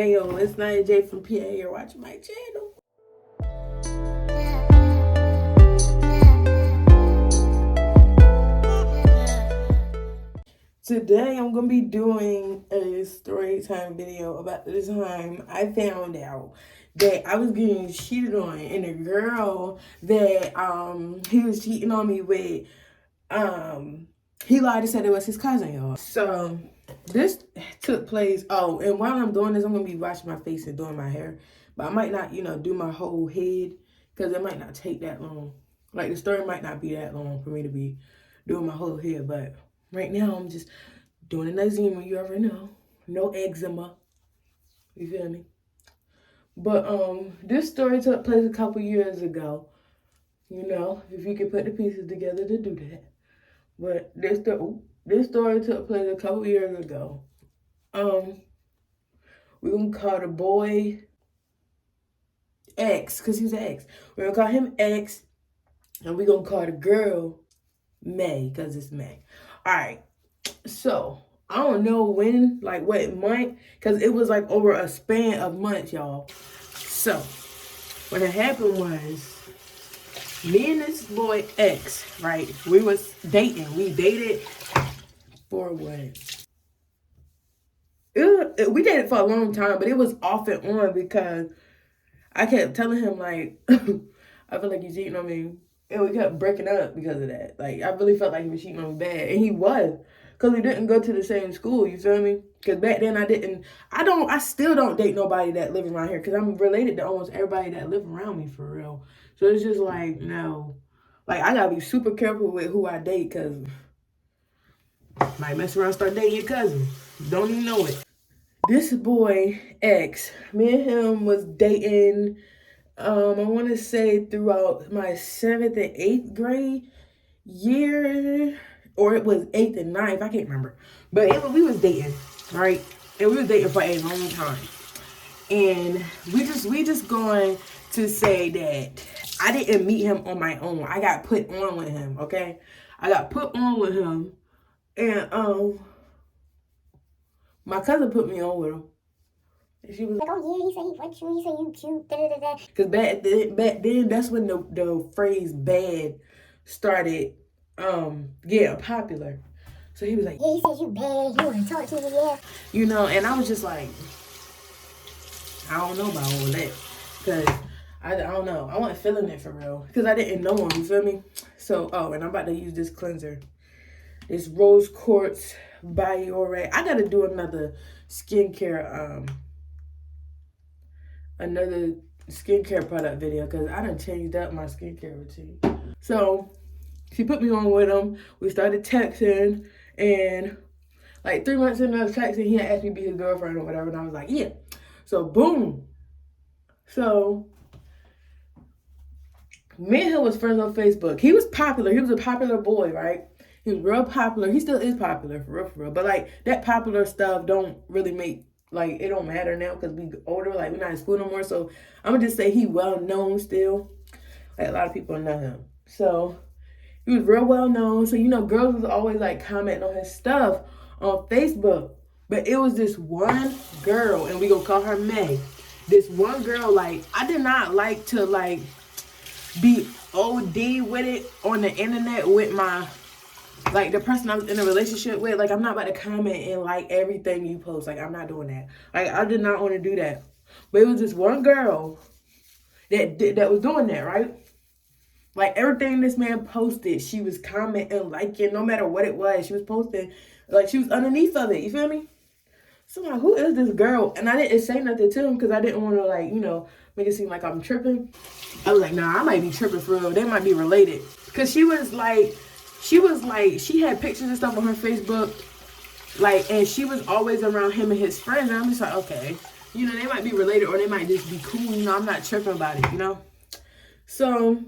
Hey yo, it's Nya J from PA. You're watching my channel. Today I'm gonna be doing a story time video about the time I found out that I was getting cheated on, and the girl that he was cheating on me with, he lied and said it was his cousin, y'all. So this took place. Oh, and while I'm doing this, I'm gonna be washing my face and doing my hair, but I might not, do my whole head because it might not take that long. Like the story might not be that long for me to be doing my whole head, but right now I'm just doing an eczema. You already know, no eczema. You feel me? But this story took place a couple years ago. If you can put the pieces together to do that. But this story took place a couple years ago. We're gonna call the boy X, because he's an X. We're gonna call him X, and we're gonna call the girl May, because it's May. Alright, so I don't know when, like what month, because it was like over a span of months, y'all. So what had happened was, me and this boy X, right? We was dating. We dated for what? We dated for a long time, but it was off and on because I kept telling him, like, I feel like he's cheating on me. And we kept breaking up because of that. Like, I really felt like he was cheating on me bad. And he was. Because we didn't go to the same school, you feel me? Because back then I still don't date nobody that lives around here. Because I'm related to almost everybody that live around me, for real. So it's just like, no. Like, I gotta be super careful with who I date, because might mess around and start dating your cousin. Don't even know it. This boy, X, me and him was dating, I want to say throughout my 7th and 8th grade year, or it was 8th and 9th, I can't remember. But we was dating, right? And we was dating for a long time. And we just going to say that I didn't meet him on my own. I got put on with him, okay? I got put on with him. And my cousin put me on with him. And she was like, oh yeah, he said he likes you, he said you cute, da-da-da-da. Because back then, that's when the phrase bad started getting popular. So he was like, yeah, he said you bad, you want to talk to me, yeah. And I was just like, I don't know about all that. Because I don't know. I wasn't feeling it for real. Because I didn't know him, you feel me? So, and I'm about to use this cleanser. It's Rose Quartz Biore. I got to do another skincare product video, because I done changed up my skincare routine. So she put me on with him. We started texting, and like 3 months into texting, he had asked me to be his girlfriend or whatever, and I was like, yeah. So boom. So me and him was friends on Facebook. He was popular. He was a popular boy, right? He was real popular. He still is popular, for real. But like that popular stuff don't really make, like, it don't matter now because we older. Like, we're not in school no more. So I'm gonna just say he well known still. Like, a lot of people know him. So he was real well known. So girls was always like commenting on his stuff on Facebook. But it was this one girl, and we gonna call her May. This one girl, like, I did not like to like be OD with it on the internet with my, like, the person I was in a relationship with. Like, I'm not about to comment and like everything you post. Like, I'm not doing that. Like, I did not want to do that. But it was this one girl that was doing that, right? Like, everything this man posted, she was commenting, liking, no matter what it was. She was posting, like, she was underneath of it. You feel me? So I'm like, who is this girl? And I didn't say nothing to him because I didn't want to, like, make it seem like I'm tripping. I was like, nah, I might be tripping for real. They might be related. Because she had pictures and stuff on her Facebook. Like, and she was always around him and his friends. And I'm just like, okay. They might be related, or they might just be cool. I'm not tripping about it, So,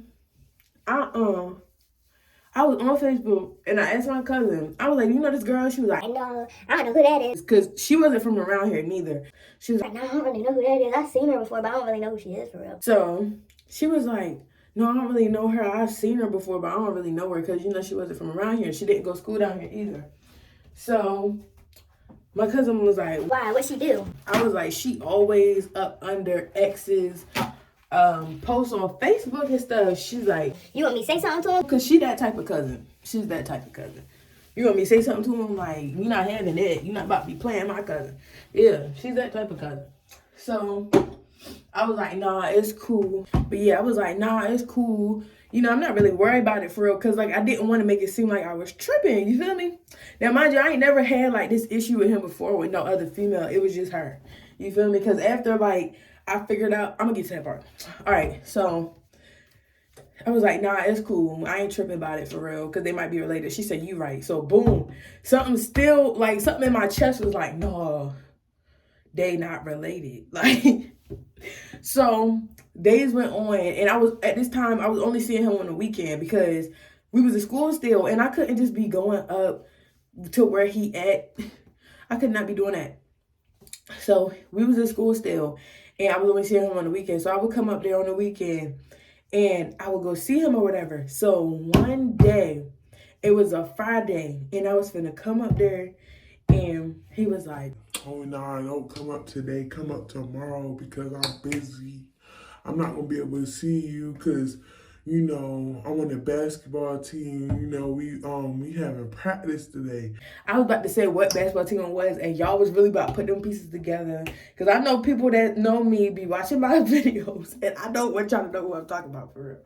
I was on Facebook, and I asked my cousin. I was like, you know this girl? She was like, no, I don't know who that is. Because she wasn't from around here, neither. She was like, no, I don't really know who that is. I've seen her before, but I don't really know who she is for real. So she was like, no, I don't really know her. I've seen her before, but I don't really know her because, she wasn't from around here. She didn't go to school down here either. So My cousin was like, why? What she do? I was like, she always up under exes posts on Facebook and stuff. She's like, you want me to say something to him? Cause she that type of cousin. She's that type of cousin. You want me to say something to him? Like, you not having that. You not about to be playing my cousin. Yeah, she's that type of cousin. So I was like, nah, it's cool. But yeah, I was like, nah, it's cool. You know, I'm not really worried about it for real. Cause like, I didn't want to make it seem like I was tripping. You feel me? Now, mind you, I ain't never had like this issue with him before with no other female. It was just her. You feel me? Cause after like, I figured out, I'm gonna get to that part. All right, so I was like, nah, it's cool. I ain't tripping about it for real, because they might be related. She said, you right. So boom, something still, like something in my chest was like, no, they not related. Like, so days went on, and at this time, I was only seeing him on the weekend because we was in school still, and I couldn't just be going up to where he at. I could not be doing that. So we was in school still, and I was only seeing him on the weekend. So I would come up there on the weekend, and I would go see him or whatever. So one day, it was a Friday, and I was finna come up there, and he was like, oh, nah, don't come up today. Come up tomorrow because I'm busy. I'm not going to be able to see you because, you know, I'm on the basketball team. You know, we having practice today. I was about to say what basketball team it was, and y'all was really about to put them pieces together. Because I know people that know me be watching my videos, and I don't want y'all to know who I'm talking about for real.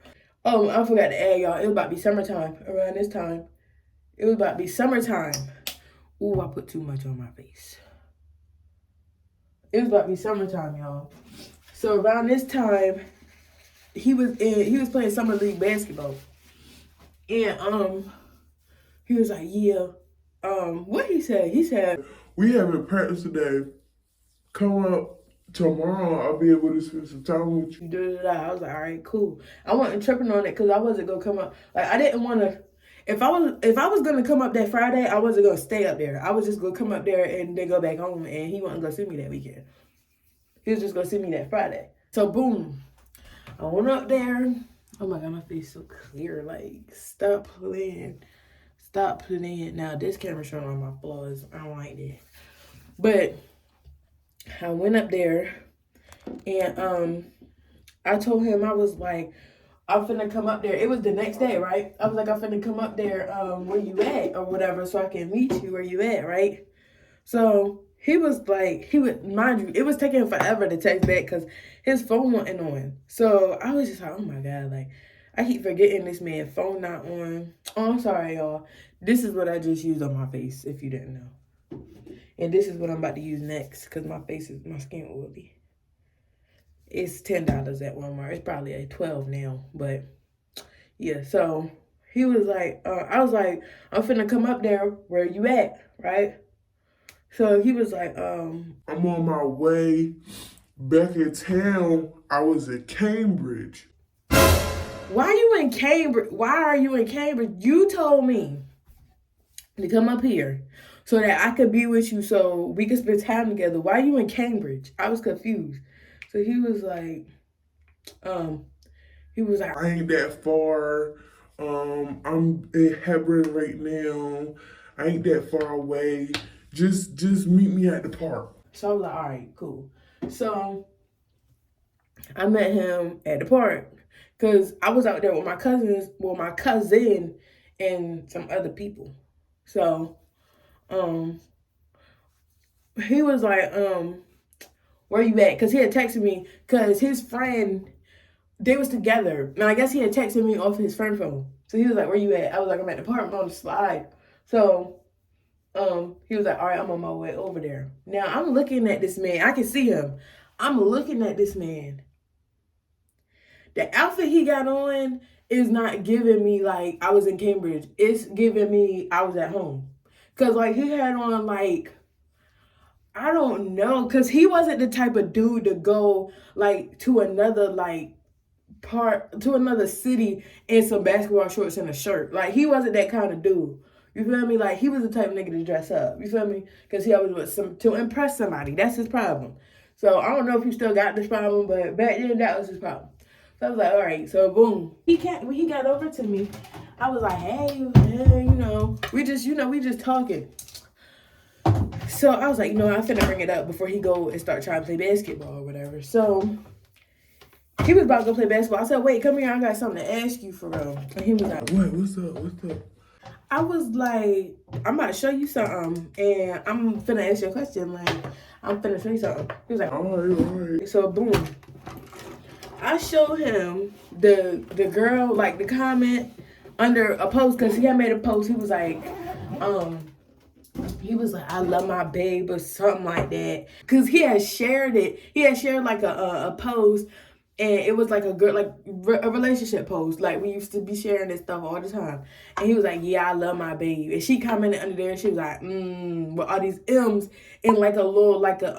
Oh, I forgot to add, y'all. It was about to be summertime around this time. It was about to be summertime. Ooh, I put too much on my face. It was about to be summertime, y'all. So around this time, he was playing summer league basketball. And he was like, yeah. What he said? He said, we having practice today. Come up tomorrow. I'll be able to spend some time with you. I was like, all right, cool. I wasn't tripping on it because I wasn't gonna come up. Like, I didn't want to. If I was gonna come up that Friday, I wasn't gonna stay up there. I was just gonna come up there and then go back home, and he wasn't gonna see me that weekend. He was just gonna see me that Friday. So boom, I went up there. Oh my God, my face so clear. Like, stop playing. Stop playing. Now this camera's showing all my flaws. I don't like that. But I went up there, and I told him, I was like, I'm finna come up there. It was the next day, right? I was like, I'm finna come up there, where you at or whatever, so I can meet you where you at, right? So he was like, mind you, it was taking him forever to text back because his phone wasn't on. So I was just like, oh my God, like, I keep forgetting this man's phone not on. Oh, I'm sorry, y'all. This is what I just used on my face, if you didn't know. And this is what I'm about to use next because my skin oily. It's $10 at Walmart. It's probably at $12 now, but yeah. So he was like, I was like, I'm finna come up there where you at, right? So he was like, I'm on my way back in town. I was at Cambridge. Why are you in Cambridge? Why are you in Cambridge? You told me to come up here so that I could be with you so we could spend time together. Why are you in Cambridge? I was confused. So he was like, I ain't that far. I'm in Hebron right now. I ain't that far away. Just meet me at the park. So I was like, all right, cool. So I met him at the park because I was out there with my cousin and some other people. So he was like, where you at? Because he had texted me because his friend, they was together. And I guess he had texted me off his friend phone. So he was like, where you at? I was like, I'm at the park, I'm on the slide. So he was like, all right, I'm on my way over there. Now I'm looking at this man. I can see him. I'm looking at this man. The outfit he got on is not giving me like I was in Cambridge. It's giving me I was at home. Because like he had on like, I don't know, because he wasn't the type of dude to go like to another city in some basketball shorts and a shirt. Like, he wasn't that kind of dude. You feel me? Like, he was the type of nigga to dress up. You feel me? Because he always was to impress somebody. That's his problem. So I don't know if he still got this problem, but back then that was his problem. So I was like, all right. So boom, when he got over to me, I was like, hey, we just talking. So I was like, you know, I'm finna bring it up before he go and start trying to play basketball or whatever. So he was about to go play basketball. I said, wait, come here. I got something to ask you for real. And he was like, what? What's up? What's up? I was like, I'm about to show you something, and I'm finna ask you a question. Like, I'm finna show you something. He was like, all right. So boom, I showed him the girl, like the comment under a post, because he had made a post. He was like, I love my babe or something like that, because he had shared it. He had shared like a post. And it was like a girl, like a relationship post. Like we used to be sharing this stuff all the time. And he was like, yeah, I love my baby. And she commented under there and she was like, with all these M's and like a little, like the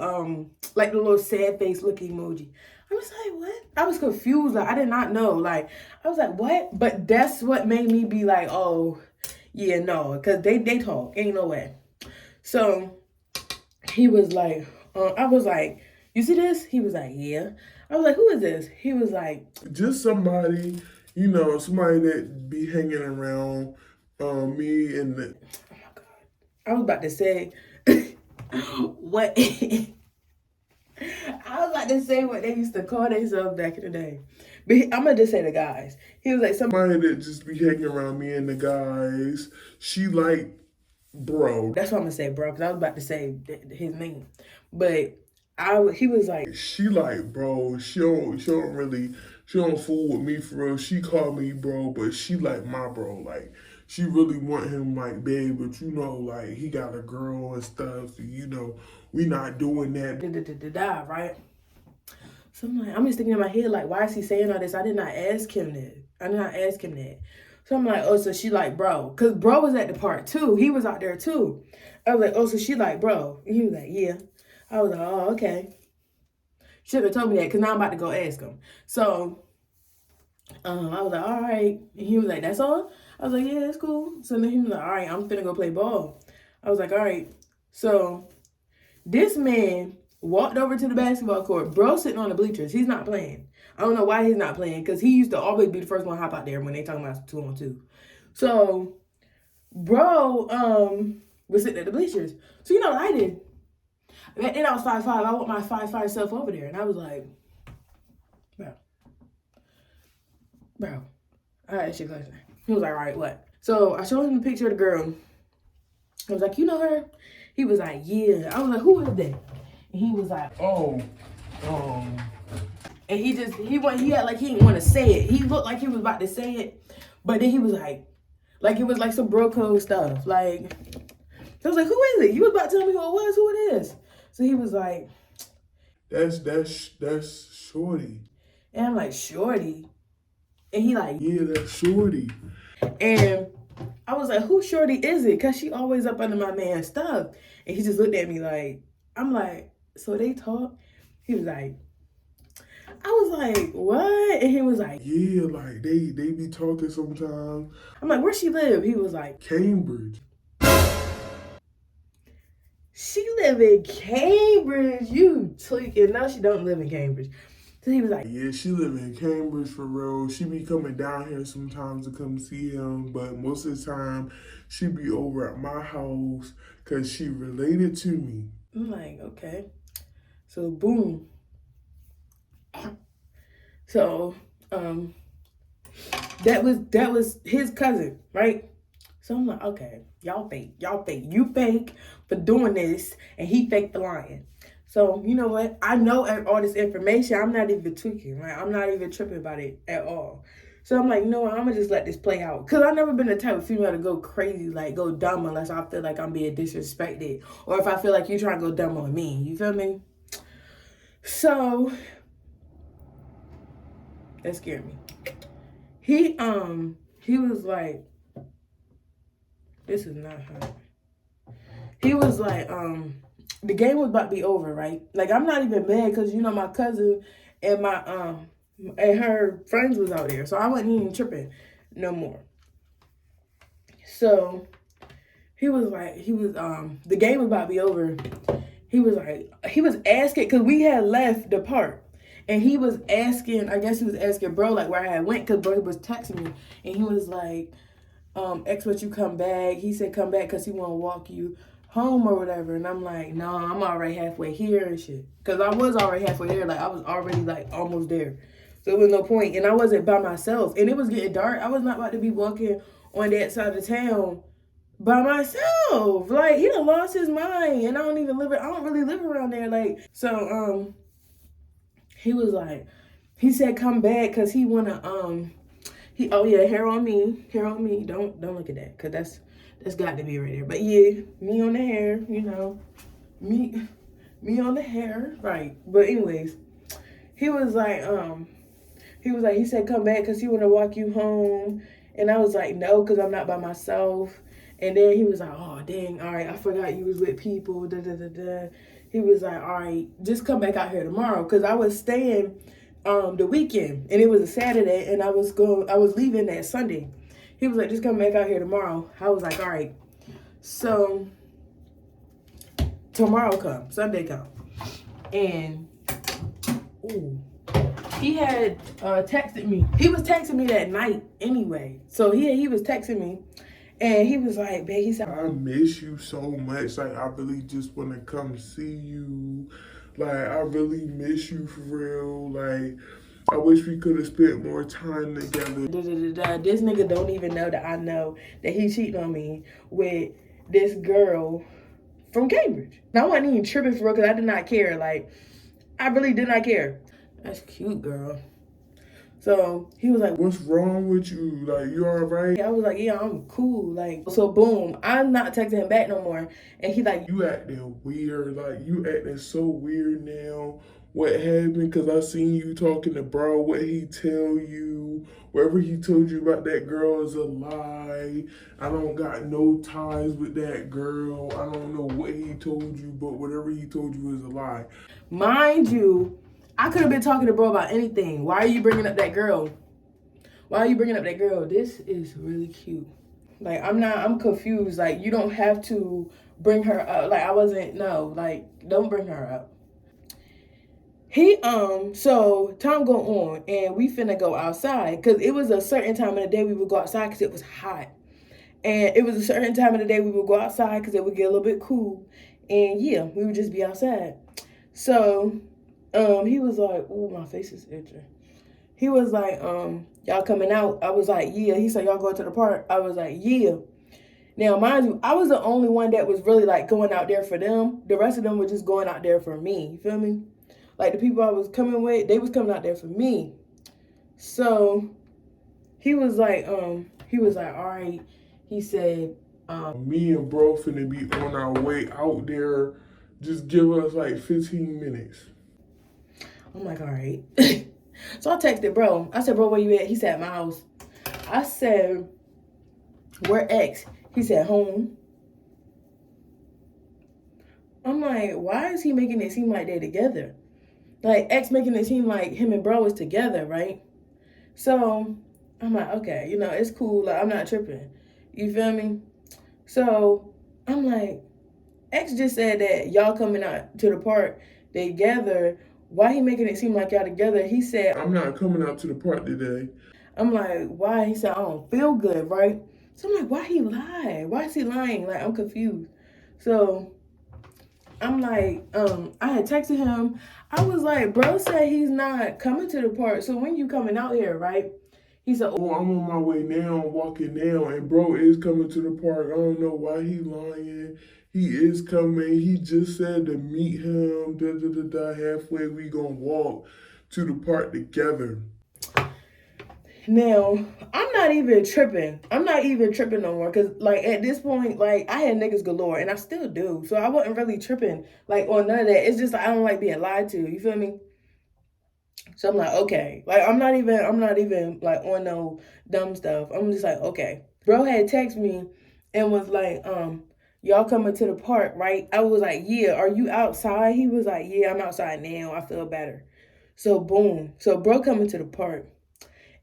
little sad face looking emoji. I was like, what? I was confused. Like, I did not know. Like, I was like, what? But that's what made me be like, oh, yeah, no. Because they talk. Ain't no way. So he was like, I was like, you see this? He was like, yeah. I was like, who is this? He was like, just somebody, you know, somebody that be hanging around me and the... Oh my God. I was about to say what I was about to say what they used to call themselves back in the day. But I'm gonna just say the guys. He was like somebody that just be hanging around me and the guys. She like bro. That's what I'm gonna say, bro, because I was about to say his name. But he was like, she like bro. She don't fool with me for real. She call me bro, but she like my bro. Like she really want him like babe, but you know, like he got a girl and stuff. And, you know, we not doing that. Right? So I'm just thinking in my head, like, why is he saying all this? I did not ask him that. So I'm like, oh, so she like bro, cause bro was at the park too. He was out there too. I was like, oh, so she like bro, and he was like, yeah. I was like, oh, okay. Should have told me that, because now I'm about to go ask him. So I was like, all right. And he was like, that's all? I was like, yeah, that's cool. So then he was like, all right, I'm finna go play ball. I was like, all right. So this man walked over to the basketball court. Bro sitting on the bleachers. He's not playing. I don't know why he's not playing, because he used to always be the first one to hop out there when they talking about 2-on-2. So bro was sitting at the bleachers. So you know what I did? And I was 5'5". I want my 5'5" self over there. And I was like, bro, I asked you a question. He was like, all right, what? So I showed him the picture of the girl. I was like, you know her? He was like, yeah. I was like, who is that? And he was like, oh. And he had like, he didn't want to say it. He looked like he was about to say it. But then he was like it was like some bro code stuff. Like, I was like, who is it? You was about to tell me who it was, who it is. So he was like, that's Shorty. And I'm like, Shorty? And he like, yeah, that's Shorty. And I was like, who Shorty is it? Because she always up under my man's stuff. And he just looked at me like, I'm like, so they talk? He was like, I was like, what? And he was like, yeah, like they be talking sometimes. I'm like, where she live? He was like, Cambridge. She live in Cambridge. You tweaking. No, she don't live in Cambridge. So he was like, yeah, she live in Cambridge for real. She be coming down here sometimes to come see him, but most of the time she be over at my house because she related to me. I'm like, okay. So boom. So that was his cousin, right? So I'm like, okay, y'all fake. You fake for doing this, and he fake for lying. So you know what? I know all this information. I'm not even tweaking, right? I'm not even tripping about it at all. So I'm like, you know what? I'm gonna just let this play out. Cause I've never been the type of female to go crazy, like go dumb, unless I feel like I'm being disrespected, or if I feel like you trying to go dumb on me. You feel me? So that scared me. He was like, this is not her. He was like, the game was about to be over, right? Like, I'm not even mad because, you know, my cousin and and her friends was out there. So I wasn't even tripping no more. So he was like, the game was about to be over. He was asking, because we had left the park. And he was asking, I guess he was asking bro, like, where I had went, because bro was texting me. And he was like, X, what you come back? He said, come back because he want to walk you home or whatever. And I'm like, no, I'm already halfway here and shit. Because I was already halfway there. Like, I was already, like, almost there. So it was no point. And I wasn't by myself. And it was getting dark. I was not about to be walking on that side of town by myself. Like, he done lost his mind. And I don't really live around there. Like, so, he was like, he said, come back because he want to, oh yeah, hair on me. Don't look at that because that's got to be right there. But yeah, me on the hair, you know, me on the hair, right? But anyways, he said come back because he want to walk you home, and I was like no, because I'm not by myself. And then he was like, oh dang, all right, I forgot you was with people. Da da da da. He was like, all right, just come back out here tomorrow, because I was staying the weekend, and it was a Saturday, and I was leaving that Sunday. He was like, just come back out here tomorrow. I was like, all right. So tomorrow come, Sunday come, and he had texted me. He was texting me that night anyway. So he was texting me, and he was like, babe, he said, I miss you so much. Like, I really just want to come see you. Like, I really miss you for real. Like, I wish we could have spent more time together. This nigga don't even know that I know that he cheated on me with this girl from Cambridge. Now, I wasn't even tripping for real because I did not care. Like, I really did not care. That's cute, girl. So he was like, what's wrong with you? Like, you all right? I was like, yeah, I'm cool. Like, so boom, I'm not texting him back no more. And he like, you acting weird. Like, you acting so weird now. What happened? Because I seen you talking to bro. What he tell you? Whatever he told you about that girl is a lie. I don't got no ties with that girl. I don't know what he told you, but whatever he told you is a lie. Mind you, I could have been talking to bro about anything. Why are you bringing up that girl? This is really cute. Like, I'm confused. Like, you don't have to bring her up. Like, don't bring her up. So time go on, and we finna go outside, because it was a certain time of the day we would go outside because it was hot. And it was a certain time of the day we would go outside because it would get a little bit cool. And yeah, we would just be outside. So, he was like, ooh, my face is itching. He was like, y'all coming out? I was like, yeah. He said, y'all going to the park? I was like, yeah. Now, mind you, I was the only one that was really like going out there for them. The rest of them were just going out there for me. You feel me? Like, the people I was coming with, they was coming out there for me. So he was like, all right. He said, me and bro finna be on our way out there. Just give us like 15 minutes. I'm like, all right. So I texted bro. I said, bro, where you at? He said, at my house. I said, where X? He said, home. I'm like, why is he making it seem like they're together? Like, X making it seem like him and bro is together, right? So I'm like, okay, it's cool. Like, I'm not tripping. You feel me? So I'm like, X just said that y'all coming out to the park together. Why he making it seem like y'all together? He said, I'm not coming out to the park today. I'm like, why? He said, I don't feel good, right? So I'm like, why he lie? Why is he lying? Like, I'm confused. So I'm like, I had texted him. I was like, bro said he's not coming to the park. So when you coming out here, right? He said, oh, I'm on my way now, walking now, and bro is coming to the park. I don't know why he lying. He is coming. He just said to meet him. Halfway we gonna walk to the park together. Now, I'm not even tripping. No more. Because, like, at this point, like, I had niggas galore. And I still do. So I wasn't really tripping, like, on none of that. It's just, like, I don't like being lied to. You feel me? So I'm like, okay. Like, I'm not even, like, on no dumb stuff. I'm just like, okay. Bro had texted me and was like, y'all coming to the park, right? I was like, yeah. Are you outside? He was like, yeah, I'm outside now. I feel better. So, boom. So, bro coming to the park.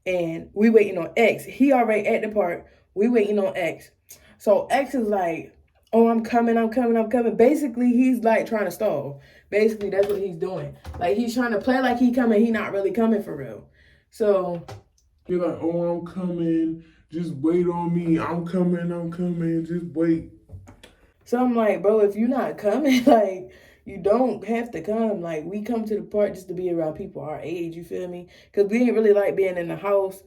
And we waiting on X. He already at the park. We waiting on X. So X is like, oh, I'm coming. Basically, he's like trying to stall. Basically, that's what he's doing. Like, he's trying to play like he coming. He not really coming for real. So you're like, oh, I'm coming. Just wait on me. I'm coming. Just wait. So I'm like, bro, if you're not coming, like, you don't have to come. Like, we come to the park just to be around people our age, you feel me? Because we ain't really like being in the house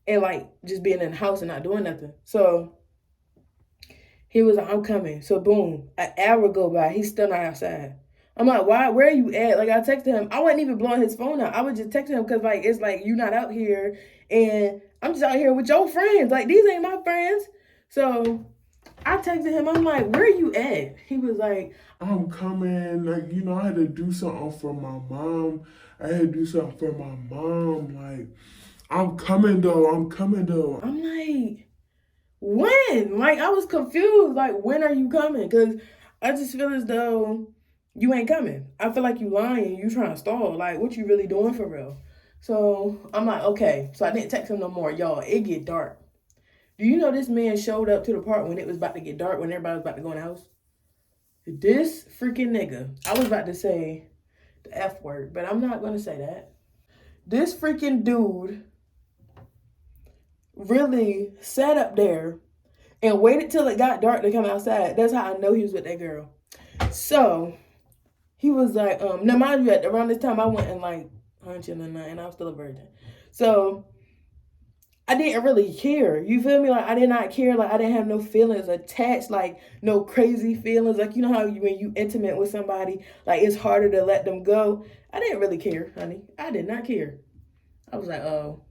and, like, just being in the house and not doing nothing. So he was like, I'm coming. So boom, an hour go by. He's still not outside. I'm like, why? Where are you at? Like, I texted him. I wasn't even blowing his phone out. I was just texting him because, like, it's like, you not out here. And I'm just out here with your friends. Like, these ain't my friends. So I texted him. I'm like, where are you at? He was like, I'm coming. Like, you know, I had to do something for my mom. I had to do something for my mom. Like, I'm coming though. I'm coming though. I'm like, when? Like, I was confused. Like, when are you coming? Because I just feel as though you ain't coming. I feel like you lying. You trying to stall. Like, what you really doing for real? So I'm like, okay. So I didn't text him no more. Y'all, it get dark. Do you know this man showed up to the park when it was about to get dark, when everybody was about to go in the house? This freaking nigga. I was about to say the F word, but I'm not going to say that. This freaking dude really sat up there and waited till it got dark to come outside. That's how I know he was with that girl. So he was like, now mind you, around this time I went and like 109 and I was still a virgin. So I didn't really care. You feel me? Like, I did not care. Like, I didn't have no feelings attached, like, no crazy feelings. Like, you know how when you intimate with somebody, like, it's harder to let them go. I didn't really care, honey. I did not care. I was like, oh.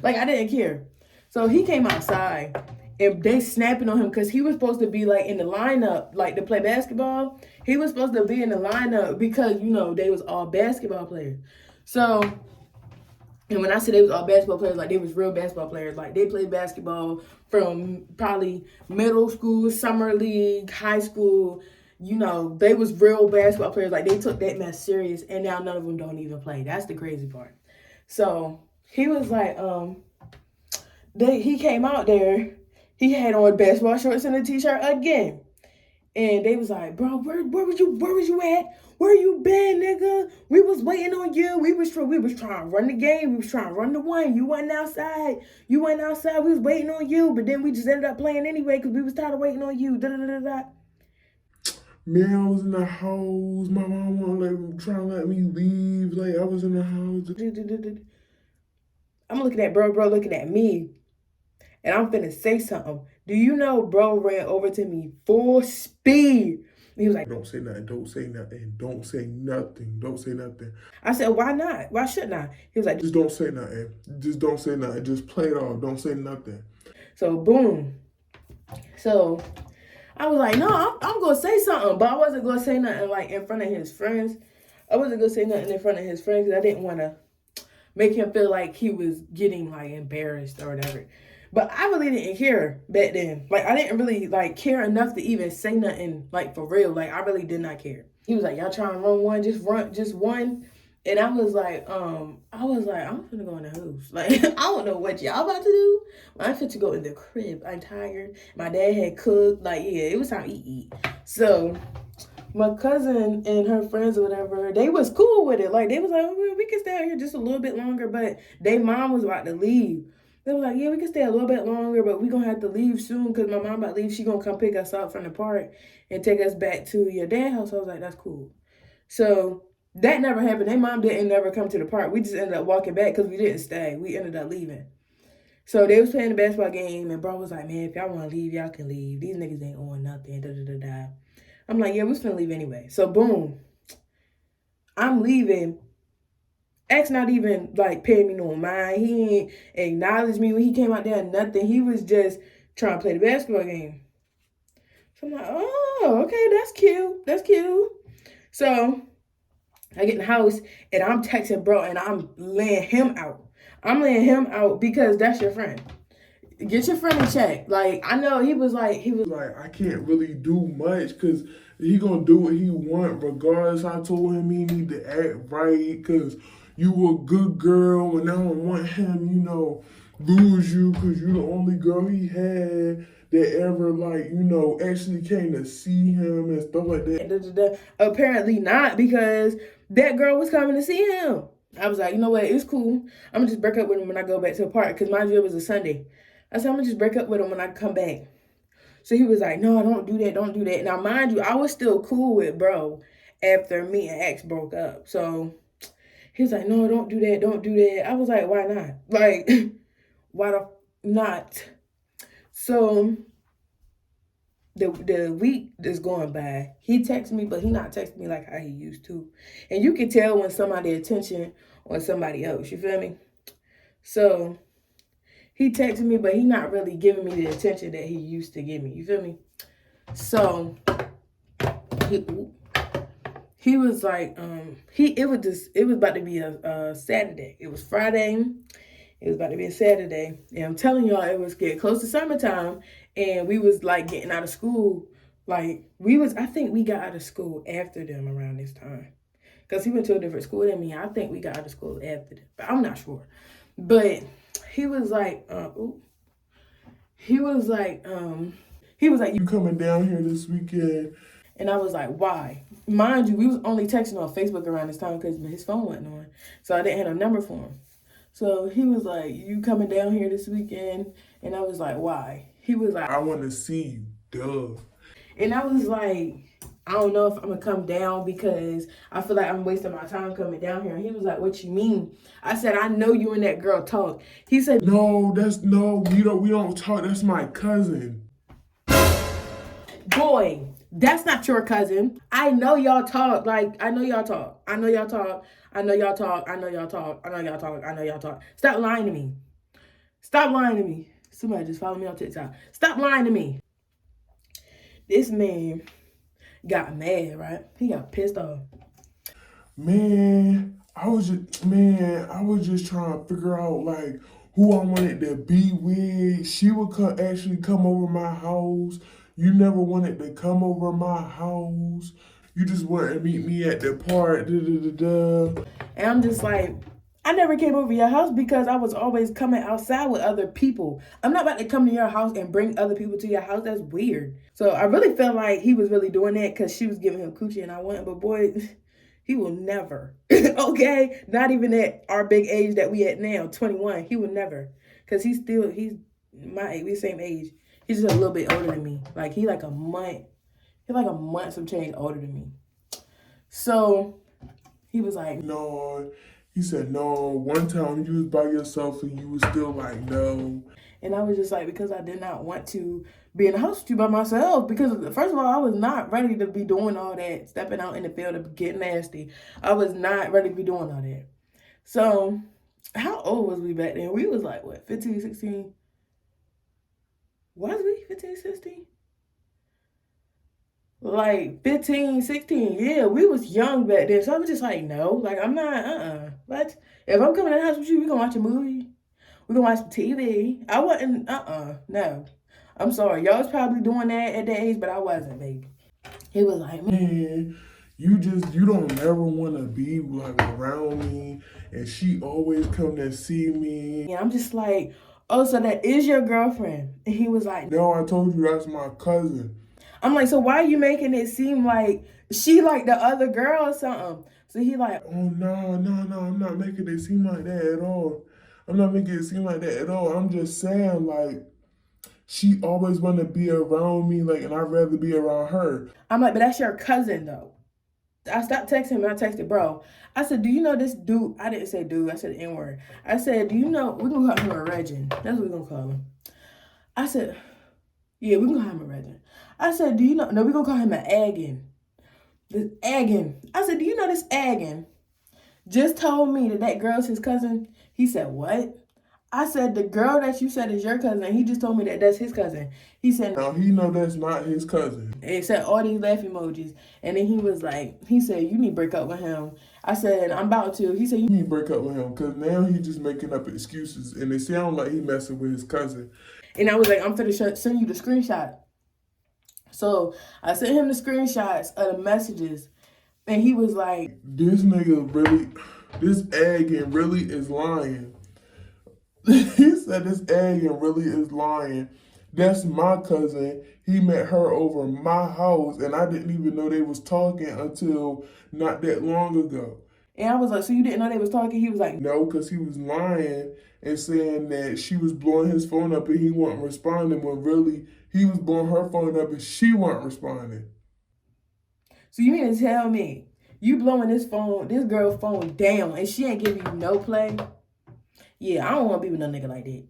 Like, I didn't care. So he came outside, and they snapping on him because he was supposed to be, like, in the lineup, like, to play basketball. He was supposed to be in the lineup because, you know, they was all basketball players. So, and when I say they was all basketball players, like, they was real basketball players. Like, they played basketball from probably middle school, summer league, high school. You know, they was real basketball players. Like, they took that mess serious, and now none of them don't even play. That's the crazy part. So he was like, he came out there. He had on basketball shorts and a t-shirt again. And they was like, bro, where was you at? Where you been, nigga? We was waiting on you. We was trying to run the game. We was trying to run the one. You wasn't outside. We was waiting on you. But then we just ended up playing anyway because we was tired of waiting on you. Da-da-da-da-da. Man, I was in the house. My mom wasn't trying to let me leave. Like, I was in the house. I'm looking at bro looking at me. And I'm finna say something. Do you know bro ran over to me full speed? He was like, don't say nothing, don't say nothing, don't say nothing, don't say nothing. I said, why not? Why shouldn't I? He was like, just don't say nothing. Just don't say nothing. Just play it off. Don't say nothing. So boom. So I was like, no, I'm gonna say something, but I wasn't gonna say nothing like in front of his friends. I wasn't gonna say nothing in front of his friends because I didn't want to make him feel like he was getting like embarrassed or whatever. But I really didn't care back then. Like, I didn't really, like, care enough to even say nothing, like, for real. Like, I really did not care. He was like, y'all trying to run just one. And I was like, I'm finna go in the house. Like, I don't know what y'all about to do. I'm finna go in the crib. I'm tired. My dad had cooked. Like, yeah, it was time to eat. So my cousin and her friends or whatever, they was cool with it. Like, they was like, oh, we can stay out here just a little bit longer. But their mom was about to leave. They were like, yeah, we can stay a little bit longer, but we're going to have to leave soon because my mom about to leave. She going to come pick us up from the park and take us back to your dad's house. I was like, that's cool. So that never happened. Their mom didn't never come to the park. We just ended up walking back because we didn't stay. We ended up leaving. So they was playing the basketball game, and bro was like, man, if y'all want to leave, y'all can leave. These niggas ain't on nothing, da-da-da-da. I'm like, yeah, we was finna leave anyway. So boom, I'm leaving. X not even, like, paying me no mind. He ain't acknowledged me when he came out there, nothing. He was just trying to play the basketball game. So I'm like, oh, okay, that's cute. That's cute. So I get in the house, and I'm texting bro, and I'm laying him out. I'm laying him out because that's your friend. Get your friend in check. Like, I know he was like, I can't really do much because he gonna do what he want regardless. I told him he need to act right because you a good girl and I don't want him, you know, lose you because you the only girl he had that ever, like, you know, actually came to see him and stuff like that. Apparently not, because that girl was coming to see him. I was like, you know what, it's cool. I'm gonna just break up with him when I go back to the park because mind you, it was a Sunday. I said, I'm gonna just break up with him when I come back. So he was like, no, don't do that, don't do that. Now, mind you, I was still cool with bro after me and ex broke up. So he was like, no, don't do that, don't do that. I was like, why not? Like, why the not? So the week is going by. He texts me, but he not texting me like how he used to. And you can tell when somebody attention on somebody else. You feel me? So he texted me, but he not really giving me the attention that he used to give me. You feel me? So he was like, it was about to be a Saturday. It was Friday. It was about to be a Saturday. And I'm telling y'all, it was getting close to summertime. And we was like getting out of school. Like I think we got out of school after them around this time. Because he went to a different school than me. I think we got out of school after them. But I'm not sure. But he was like, you coming down here this weekend? And I was like, why? Mind you, we was only texting on Facebook around this time because his phone wasn't on. So I didn't have a number for him. So he was like, you coming down here this weekend? And I was like, why? He was like, I want to see you, duh. And I was like, I don't know if I'm going to come down because I feel like I'm wasting my time coming down here. And he was like, what you mean? I said, I know you and that girl talk. He said, no, we don't talk. That's my cousin. Boy, that's not your cousin. I know y'all talk. Like, I know y'all talk. I know y'all talk. I know y'all talk. I know y'all talk. I know y'all talk. I know y'all talk. Stop lying to me. Stop lying to me. Somebody just follow me on TikTok. Stop lying to me. This man got mad, right? He got pissed off. Man, I was just trying to figure out like who I wanted to be with. She would actually come over my house. You never wanted to come over my house. You just wanted to meet me at the park. And I'm just like, I never came over your house because I was always coming outside with other people. I'm not about to come to your house and bring other people to your house. That's weird. So I really felt like he was really doing that because she was giving him coochie and I went. But boy, he will never. Okay? Not even at our big age that we at now, 21. He will never. Because he's my age. We the same age. He's just a little bit older than me. Like, he's like a month some change older than me. So he was like, no. He said, no, one time you was by yourself and you was still like, no. And I was just like, because I did not want to be in the house with you by myself. Because first of all, I was not ready to be doing all that, stepping out in the field and getting nasty. I was not ready to be doing all that. So how old was we back then? We was like, what, 15, 16? Was we 15, 16? Like 15, 16. Yeah, we was young back then. So I was just like, no, like I'm not, What? If I'm coming to the house with you, we gonna watch a movie. We gonna watch some TV. I wasn't, no. I'm sorry. Y'all was probably doing that at that age, but I wasn't, baby. He was like, man, you don't ever want to be like around me. And she always come to see me. And I'm just like, oh, so that is your girlfriend? And he was like, no, I told you that's my cousin. I'm like, so why are you making it seem like she like the other girl or something? So he like, oh, no, I'm not making it seem like that at all. I'm not making it seem like that at all. I'm just saying, like, she always want to be around me, like, and I'd rather be around her. I'm like, but that's your cousin, though. I stopped texting him and I texted bro. I said, do you know this dude? I didn't say dude. I said the N-word. I said, do you know, we're going to call him a Regin. That's what we're going to call him. I said, yeah, we're going to call him a Regin. I said, do you know, no, we're going to call him an Agin. This Agin. I said, do you know this Agin just told me that girl's his cousin? He said, what? I said, the girl that you said is your cousin, he just told me that that's his cousin. He said, no, he know that's not his cousin. And he said all these laugh emojis. And then he was like, he said, you need to break up with him. I said, I'm about to. He said, you need to break up with him because now he just making up excuses and it sound like he messing with his cousin. And I was like, I'm finna send you the screenshot. So I sent him the screenshots of the messages. And he was like, this Agin really is lying. He said this Agin really is lying. That's my cousin. He met her over my house, and I didn't even know they was talking until not that long ago. And I was like, so you didn't know they was talking? He was like, no, because he was lying and saying that she was blowing his phone up and he wasn't responding when really he was blowing her phone up and she wasn't responding. So you mean to tell me you blowing this girl's phone down and she ain't giving you no play? Yeah, I don't want to be with no nigga like that.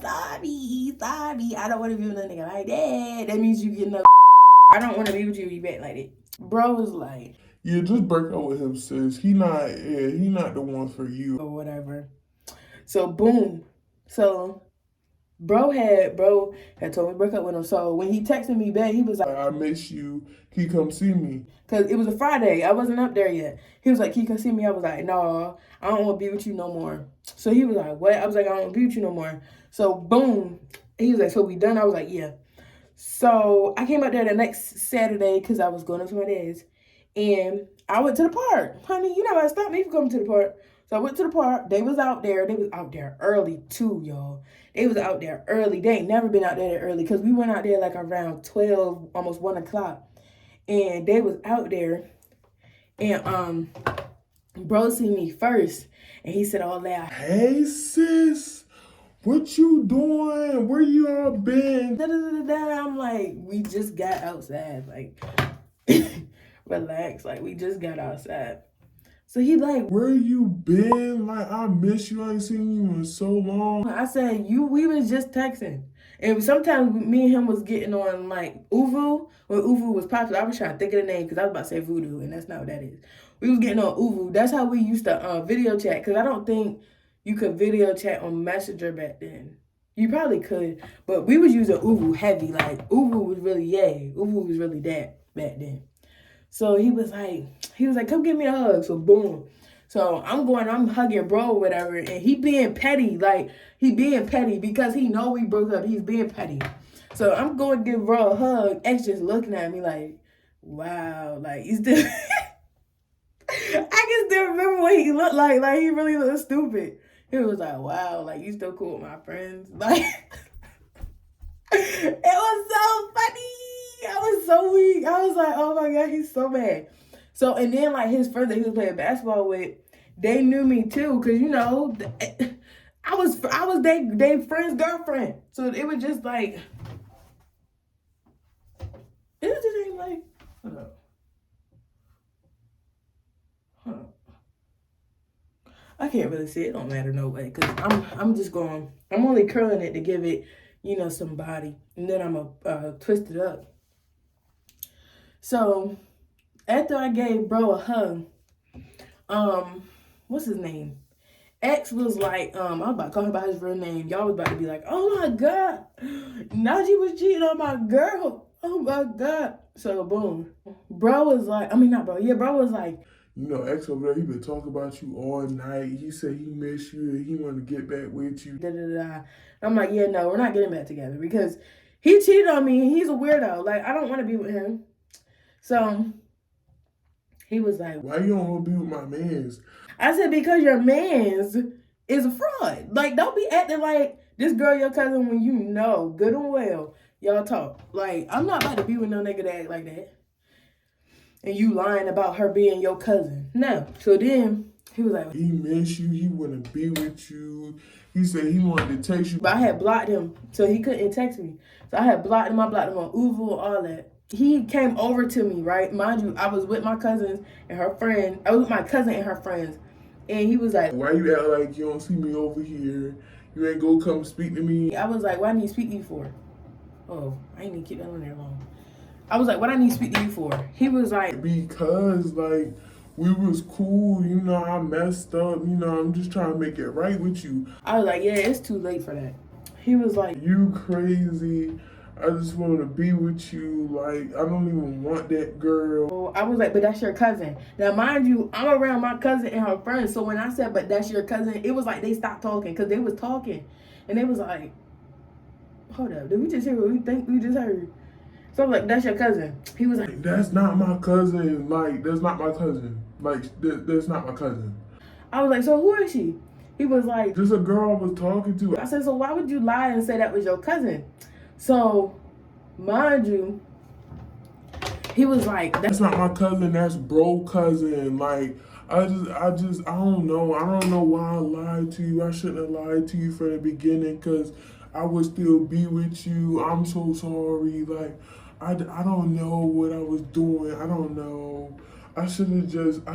Sorry. I don't want to be with no nigga like that. That means you get no. I don't want to be with you back like that. Bro was like, yeah, just break up with him, sis. He not the one for you. Or whatever. So boom. So bro had told me to break up with him. So when he texted me back, he was like, I miss you. Can you come see me? Because it was a Friday. I wasn't up there yet. He was like, can you come see me? I was like, no, I don't want to be with you no more. So he was like, what? I was like, I don't want to be with you no more. So boom. He was like, so we done? I was like, yeah. So I came out there the next Saturday because I was going up to my dad's. And I went to the park. Honey, you know how to stop me from coming to the park. So I went to the park. They was out there. They was out there early too, y'all. They was out there early. They ain't never been out there that early because we went out there like around 12, almost 1 o'clock. And they was out there. And bro seen me first. And he said all that. Hey, sis. What you doing? Where you all been? I'm like, we just got outside. Like, relax. Like, we just got outside. So he like, where you been? Like, I miss you. I ain't seen you in so long. I said, we was just texting. And sometimes me and him was getting on like Uvu. When Uvu was popular, I was trying to think of the name because I was about to say voodoo, and that's not what that is. We was getting on Uvu. That's how we used to video chat because I don't think you could video chat on Messenger back then. You probably could, but we was using Uvu heavy. Like, Uvu was really that back then. So he was like, come give me a hug. So boom. So I'm hugging bro or whatever, and he being petty. Like, he being petty because he know we broke up. He's being petty. So I'm going to give bro a hug. X just looking at me like, wow. Like, he's still... I can still remember what he looked like. Like, he really looked stupid. He was like, wow, like, you still cool with my friends? Like, it was so funny. I was so weak. I was like, oh my God, he's so mad. So, and then, like, his friends that he was playing basketball with, they knew me too. Because, you know, I was they friend's girlfriend. So it was just like, it was just ain't like, hold up. I can't really see it. Don't matter no way. Because I'm only curling it to give it, you know, some body. And then I'm going to twist it up. So, after I gave bro a hug, what's his name? X was like, I was about to call him by his real name. Y'all was about to be like, oh my God, Najee was cheating on my girl. Oh my God. So, boom. Bro was like, bro was like, you know, X over there, he been talking about you all night. He said he miss you and he want to get back with you. I'm like, yeah, no, we're not getting back together because he cheated on me and he's a weirdo. Like, I don't want to be with him. So, he was like, why you don't want to be with my mans? I said, because your mans is a fraud. Like, don't be acting like this girl your cousin when you know good and well y'all talk. Like, I'm not about to be with no nigga that act like that. And you lying about her being your cousin. No. So then, he was like, he miss you. He want to be with you. He said he wanted to text you. But I had blocked him, so he couldn't text me. So I had blocked him. I blocked him on Uvu, all that. He came over to me, right? Mind you, I was with my cousins and her friend. I was with my cousin and her friends. And he was like, why you act like you don't see me over here? You ain't gonna come speak to me? I was like, what I need to speak to you for? Oh, I ain't even keep that on there long. I was like, what I need to speak to you for? He was like, because, like, we was cool, you know, I messed up, you know, I'm just trying to make it right with you. I was like, yeah, it's too late for that. He was like, you crazy. I just want to be with you. Like, I don't even want that girl. I was like, but that's your cousin. Now, mind you, I'm around my cousin and her friends. So when I said, but that's your cousin, it was like they stopped talking because they was talking. And they was like, hold up, did we just hear what we think we just heard? So I'm like, that's your cousin. He was like, that's not my cousin. Like, that's not my cousin. Like, that's not my cousin. I was like, so who is she? He was like, just a girl I was talking to. I said, so why would you lie and say that was your cousin? So, mind you, he was like, that's not my cousin, that's bro cousin. Like, I don't know. I don't know why I lied to you. I shouldn't have lied to you from the beginning because I would still be with you. I'm so sorry. Like, I don't know what I was doing. I don't know. I should have just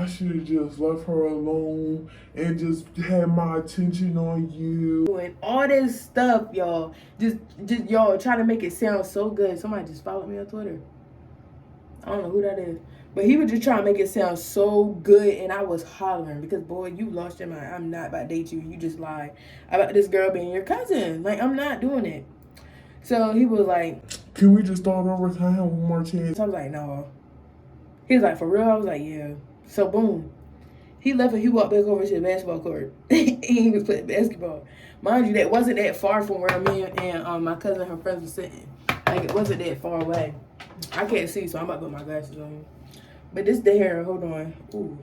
left her alone and just had my attention on you. Doing all this stuff, y'all. Just y'all trying to make it sound so good. Somebody just followed me on Twitter. I don't know who that is. But he was just trying to make it sound so good, and I was hollering because, boy, you lost your mind. I'm not about to date you. You just lied about this girl being your cousin. Like, I'm not doing it. So he was like, can we just start over? Can I have one more chance? So I was like, no. He was like, for real? I was like, yeah. So boom. He left and he walked back over to the basketball court. And he was playing basketball. Mind you, that wasn't that far from where me and my cousin and her friends were sitting. Like, it wasn't that far away. I can't see, so I'm about to put my glasses on. But this the hair. Hold on. Ooh.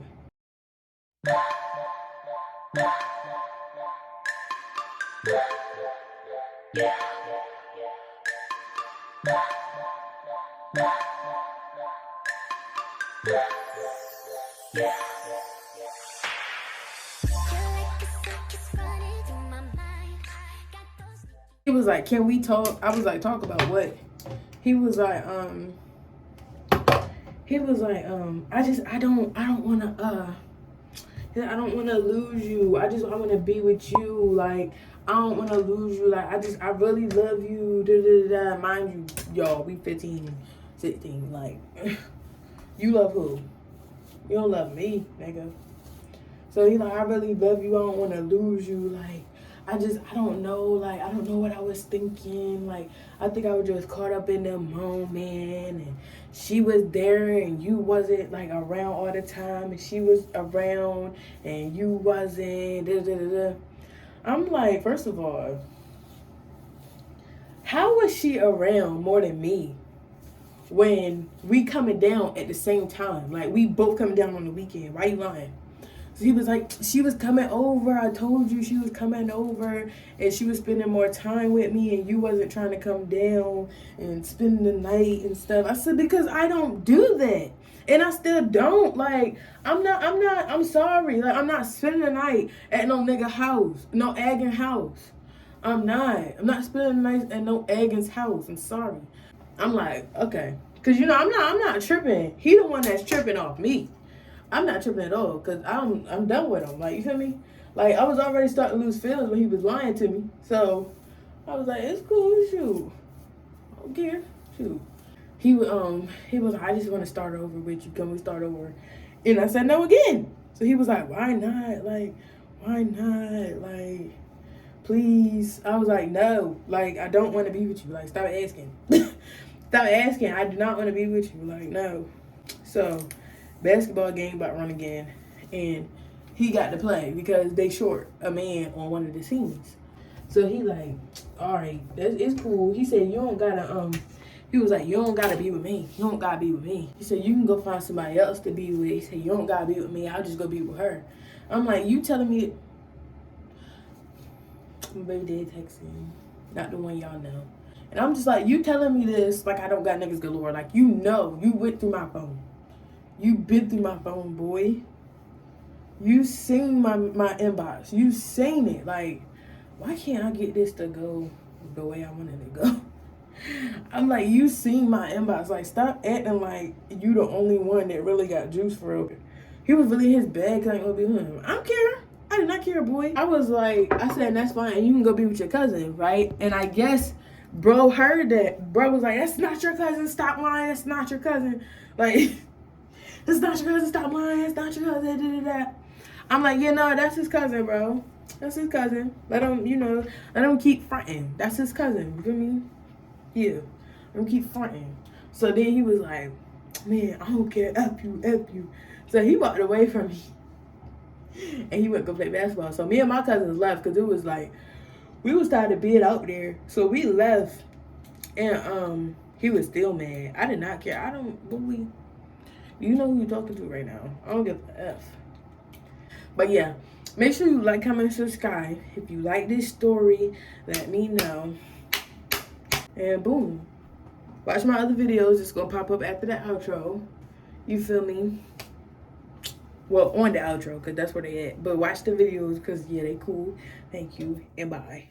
He was like, can we talk? I was like, talk about what? He was like, I don't wanna lose you. I wanna be with you. Like, I don't wanna lose you. Like, I really love you. Da, da, da. Mind you, y'all, we 15, 16. Like, you love who? You don't love me, nigga. So he's like, I really love you. I don't wanna lose you. Like, I don't know. Like, I don't know what I was thinking. Like, I think I was just caught up in the moment. And she was there and you wasn't, like, around all the time. And she was around and you wasn't. Da, da, da, da. I'm like, first of all, how was she around more than me when we coming down at the same time? Like, we both coming down on the weekend. Why you lying? So he was like, she was coming over. I told you she was coming over and she was spending more time with me and you wasn't trying to come down and spend the night and stuff. I said, because I don't do that. And I still don't. Like, I'm sorry. Like, I'm not spending the night at no nigga house, no egging house. I'm not spending the night at no egging's house. I'm sorry. I'm like, okay. Cause I'm not tripping. He the one that's tripping off me. I'm not tripping at all, because I'm done with him. Like, you feel me? Like, I was already starting to lose feelings when he was lying to me. So, I was like, it's cool, shoot. I don't care, shoot. He was like, I just want to start over with you. Can we start over? And I said no again. So he was like, why not? Like, why not? Like, please. I was like, no. Like, I don't want to be with you. Like, stop asking. Stop asking. I do not want to be with you. Like, no. So, basketball game about to run again, and he got to play because they short a man on one of the scenes. So he like, all right, it's cool. He said, you don't gotta he was like, you don't gotta be with me. You don't gotta be with me. He said, you can go find somebody else to be with. He said, you don't gotta be with me. I'll just go be with her. I'm like, you telling me? My baby dad texting, not the one y'all know. And I'm just like, you telling me this like I don't got niggas galore. Like, you went through my phone. You been through my phone, boy. You seen my inbox. You seen it. Like, why can't I get this to go the way I wanted it to go? I'm like, you seen my inbox. Like, stop acting like you the only one that really got juice for real. He was really his bag because I ain't gonna be with him. I don't care. I did not care, boy. I was like, I said, that's fine. And you can go be with your cousin, right? And I guess bro heard that. Bro was like, that's not your cousin. Stop lying. That's not your cousin. Like... That's not your cousin, stop lying, that's not your cousin, da. I'm like, yeah, no, that's his cousin, bro. That's his cousin. Let him keep fronting. That's his cousin, you feel me? Yeah, let him keep fronting. So then he was like, man, I don't care, F you. So he walked away from me. And he went to go play basketball. So me and my cousins left, because it was like, we was starting to bid out there. So we left, and he was still mad. I did not care. You know who you're talking to right now. I don't give a F. But yeah, make sure you like, comment, subscribe. If you like this story, let me know. And boom. Watch my other videos. It's going to pop up after the outro. You feel me? Well, on the outro, because that's where they at. But watch the videos, because, yeah, they cool. Thank you, and bye.